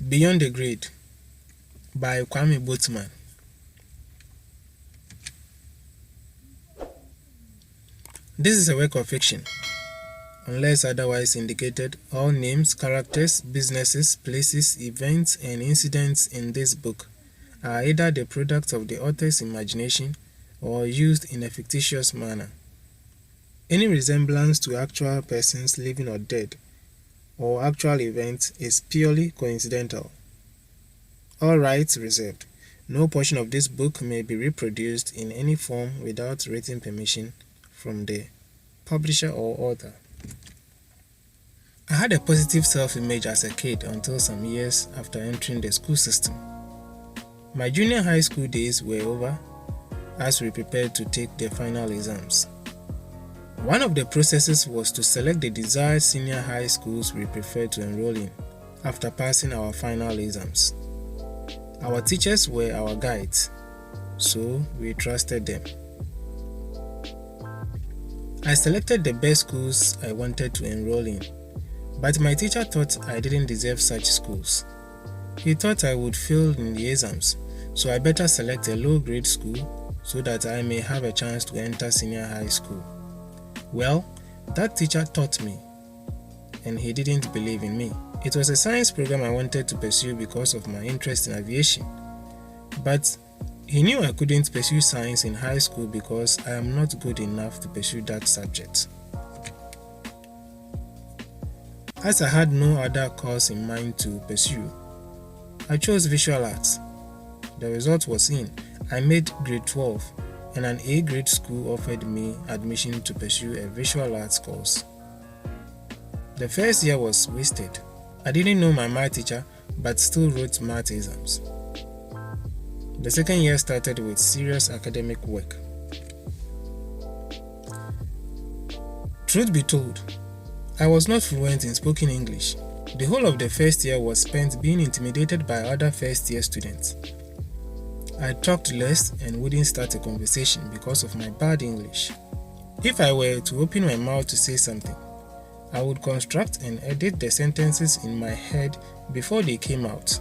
Beyond the Grade by Kwame Boatman. This is a work of fiction. Unless otherwise indicated, all names, characters, businesses, places, events, and incidents in this book are either the product of the author's imagination or used in a fictitious manner. Any resemblance to actual persons living or dead or actual events is purely coincidental. All rights reserved. No portion of this book may be reproduced in any form without written permission from the publisher or author. I had a positive self-image as a kid until some years after entering the school system. My junior high school days were over as we prepared to take the final exams. One of the processes was to select the desired senior high schools we preferred to enroll in after passing our final exams. Our teachers were our guides, so we trusted them. I selected the best schools I wanted to enroll in, but my teacher thought I didn't deserve such schools. He thought I would fail in the exams, so I better select a low-grade school so that I may have a chance to enter senior high school. Well, that teacher taught me, and he didn't believe in me. It was a science program I wanted to pursue because of my interest in aviation, but he knew I couldn't pursue science in high school because I am not good enough to pursue that subject. As I had no other course in mind to pursue, I chose visual arts. The result was in. I made grade 12, and an A-grade school offered me admission to pursue a visual arts course. The first year was wasted. I didn't know my math teacher, but still wrote math exams. The second year started with serious academic work. Truth be told, I was not fluent in spoken English. The whole of the first year was spent being intimidated by other first-year students. I talked less and wouldn't start a conversation because of my bad English. If I were to open my mouth to say something, I would construct and edit the sentences in my head before they came out.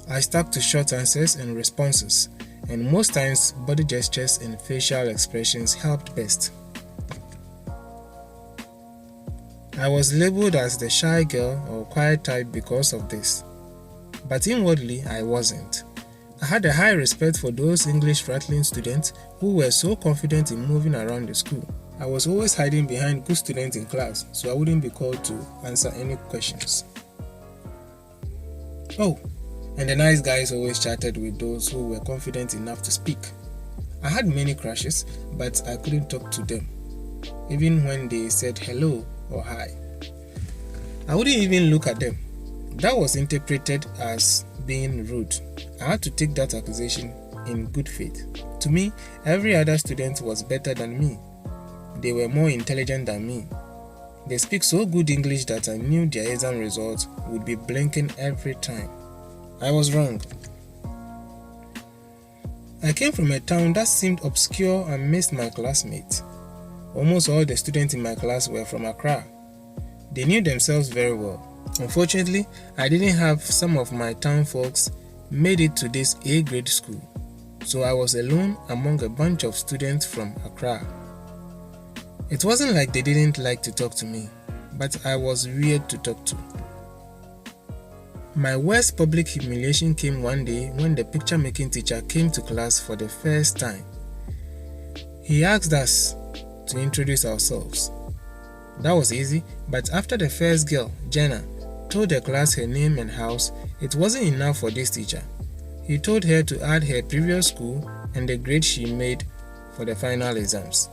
I stuck to short answers and responses, and most times body gestures and facial expressions helped best. I was labeled as the shy girl or quiet type because of this, but inwardly I wasn't. I had a high respect for those English rattling students who were so confident in moving around the school. I was always hiding behind good students in class so I wouldn't be called to answer any questions. Oh, and the nice guys always chatted with those who were confident enough to speak. I had many crushes, but I couldn't talk to them, even when they said hello or hi. I wouldn't even look at them. That was interpreted as being rude. I had to take that accusation in good faith. To me, every other student was better than me. They were more intelligent than me. They speak so good English that I knew their exam results would be blinking every time. I was wrong. I came from a town that seemed obscure and missed my classmates. Almost all the students in my class were from Accra. They knew themselves very well. Unfortunately, I didn't have some of my town folks made it to this A-grade school, so I was alone among a bunch of students from Accra. It wasn't like they didn't like to talk to me, but I was weird to talk to. My worst public humiliation came one day when the picture-making teacher came to class for the first time. He asked us to introduce ourselves. That was easy, but after the first girl, Jenna, told the class her name and house, it wasn't enough for this teacher. He told her to add her previous school and the grade she made for the final exams.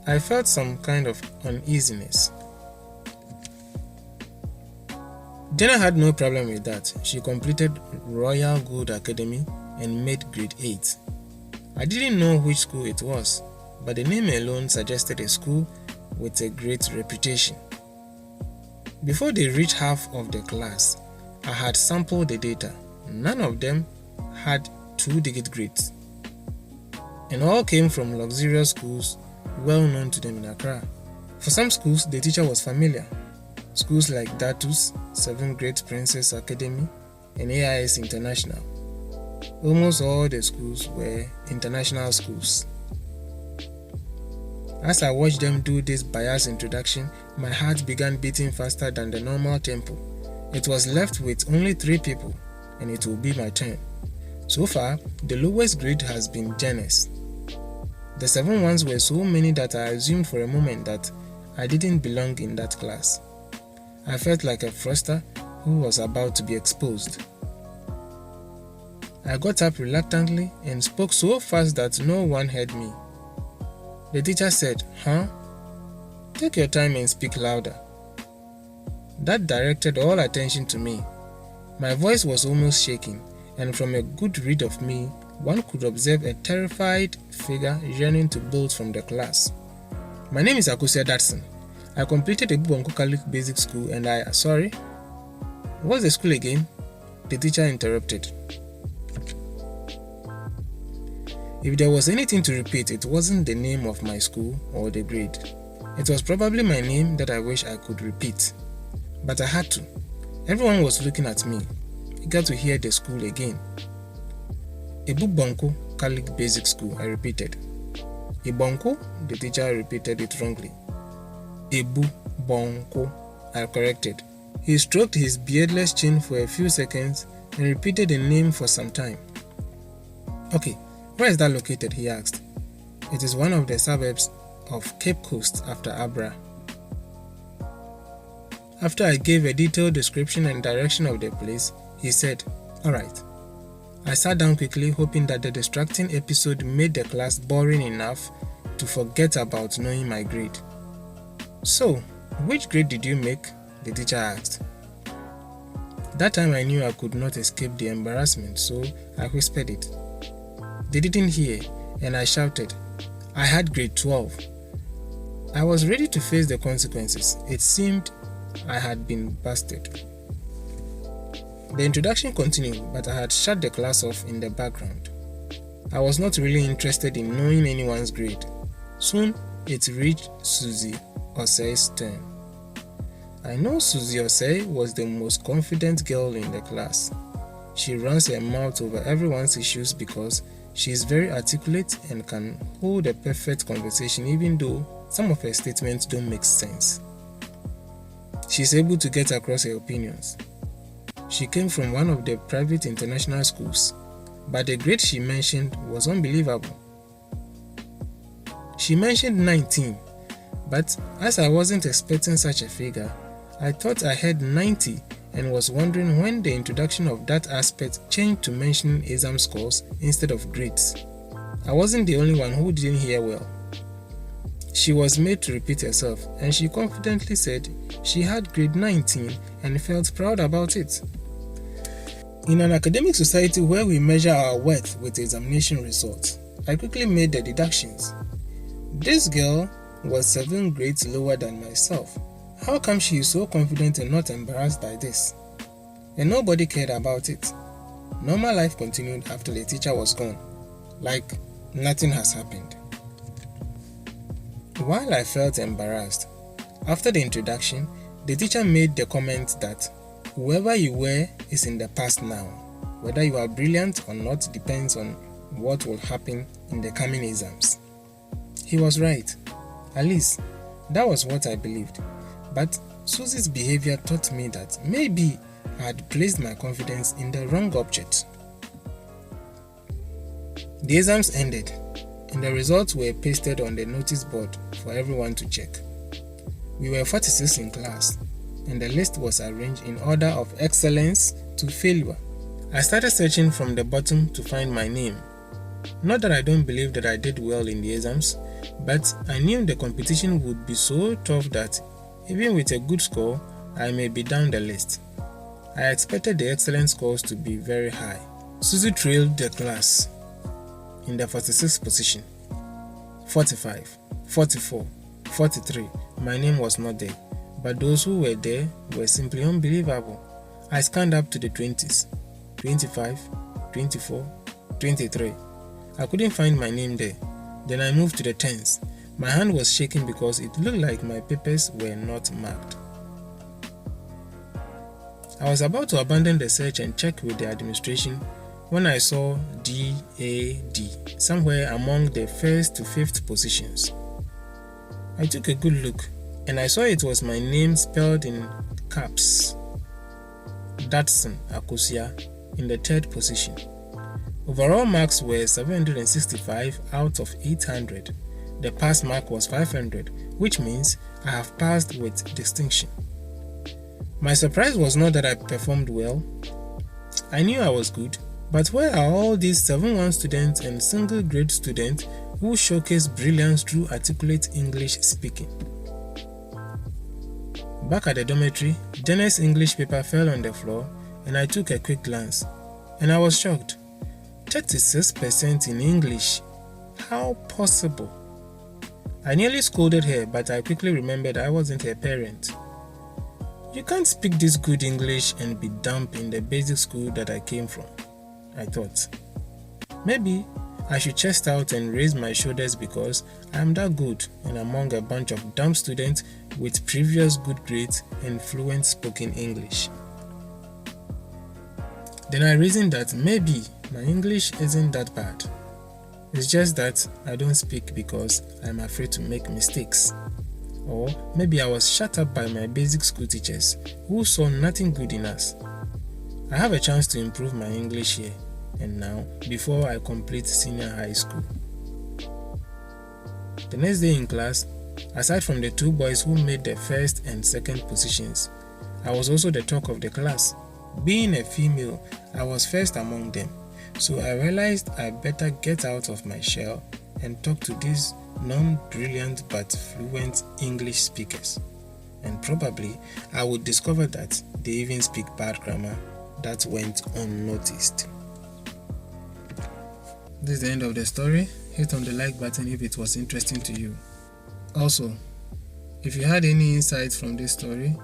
I felt some kind of uneasiness. Jenna had no problem with that. She completed Royal Good Academy and made grade 8. I didn't know which school it was, but the name alone suggested a school with a great reputation. Before they reached half of the class, I had sampled the data. None of them had 2-digit grades, and all came from luxurious schools well known to them in Accra. For some schools, the teacher was familiar. schools like Datus, 7th Grade Princess Academy, and AIS International. Almost all the schools were international schools. As I watched them do this biased introduction, my heart began beating faster than the normal tempo. It was left with only 3 people, and it will be my turn. So far, the lowest grade has been Janus. The 7 ones were so many that I assumed for a moment that I didn't belong in that class. I felt like a fraudster who was about to be exposed. I got up reluctantly and spoke so fast that no one heard me. The teacher said, "Huh? Take your time and speak louder." That directed all attention to me. My voice was almost shaking, and from a good read of me, one could observe a terrified figure yearning to bolt from the class. "My name is Akosua Datson. I completed the Ebubonku Catholic Basic School and Sorry? What's the school again?" The teacher interrupted. If there was anything to repeat, it wasn't the name of my school or the grade. It was probably my name that I wish I could repeat. But I had to. Everyone was looking at me, eager to hear the school again. Ebubonku Catholic Basic School, I repeated. Ebonku? The teacher repeated it wrongly. Ebubonku, I corrected. He stroked his beardless chin for a few seconds and repeated the name for some time. "Okay, where is that located?" he asked. "It is one of the suburbs of Cape Coast after Abra." After I gave a detailed description and direction of the place, he said, "Alright." I sat down quickly, hoping that the distracting episode made the class boring enough to forget about knowing my grade. "So, which grade did you make?" the teacher asked. That time I knew I could not escape the embarrassment, so I whispered it. They didn't hear, and I shouted, "I had grade 12. I was ready to face the consequences. It seemed I had been busted. The introduction continued, but I had shut the class off in the background. I was not really interested in knowing anyone's grade. Soon, it reached Susie Osei's turn. I know Susie Osei was the most confident girl in the class. She runs her mouth over everyone's issues because she is very articulate and can hold a perfect conversation even though some of her statements don't make sense. She is able to get across her opinions. She came from one of the private international schools, but the grade she mentioned was unbelievable. She mentioned 19, but as I wasn't expecting such a figure, I thought I heard 90 and was wondering when the introduction of that aspect changed to mentioning exam scores instead of grades. I wasn't the only one who didn't hear well. She was made to repeat herself, and she confidently said she had grade 19 and felt proud about it. In an academic society where we measure our worth with examination results, I quickly made the deductions. This girl was 7 grades lower than myself. How come she is so confident and not embarrassed by this? And nobody cared about it. Normal life continued after the teacher was gone, like nothing has happened. While I felt embarrassed, after the introduction, the teacher made the comment that whoever you were is in the past now. Whether you are brilliant or not depends on what will happen in the coming exams. He was right. At least, that was what I believed. But Susie's behavior taught me that maybe I had placed my confidence in the wrong object. The exams ended, and the results were pasted on the notice board for everyone to check. We were 46 in class, and the list was arranged in order of excellence to failure. I started searching from the bottom to find my name. Not that I don't believe that I did well in the exams, but I knew the competition would be so tough that even with a good score, I may be down the list. I expected the excellent scores to be very high. Susie trailed the class in the 46th position. 45, 44, 43. My name was not there, but those who were there were simply unbelievable. I scanned up to the 20s, 25, 24, 23. I couldn't find my name there. Then I moved to the 10s. My hand was shaking because it looked like my papers were not marked. I was about to abandon the search and check with the administration when I saw DAD somewhere among the first to fifth positions. I took a good look and I saw it was my name spelled in caps, Datsun Akosua, in the third position. Overall marks were 765 out of 800. The pass mark was 500, which means I have passed with distinction. My surprise was not that I performed well. I knew I was good, but where are all these 7-1 students and single grade students who showcase brilliance through articulate English speaking? Back at the dormitory, Jane's English paper fell on the floor and I took a quick glance, and I was shocked. 36% in English. How possible? I nearly scolded her, but I quickly remembered I wasn't her parent. You can't speak this good English and be dumb in the basic school that I came from, I thought. Maybe I should chest out and raise my shoulders because I am that good and among a bunch of dumb students with previous good grades and fluent spoken English. Then I reasoned that maybe my English isn't that bad. It's just that I don't speak because I'm afraid to make mistakes. Or maybe I was shut up by my basic school teachers who saw nothing good in us. I have a chance to improve my English here and now before I complete senior high school. The next day in class, aside from the two boys who made the first and second positions, I was also the talk of the class. Being a female, I was first among them. So I realized I better get out of my shell and talk to these non-brilliant but fluent English speakers. And probably I would discover that they even speak bad grammar that went unnoticed. This is the end of the story. Hit on the like button if it was interesting to you. Also, if you had any insights from this story,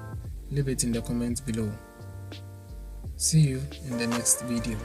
leave it in the comments below. See you in the next video.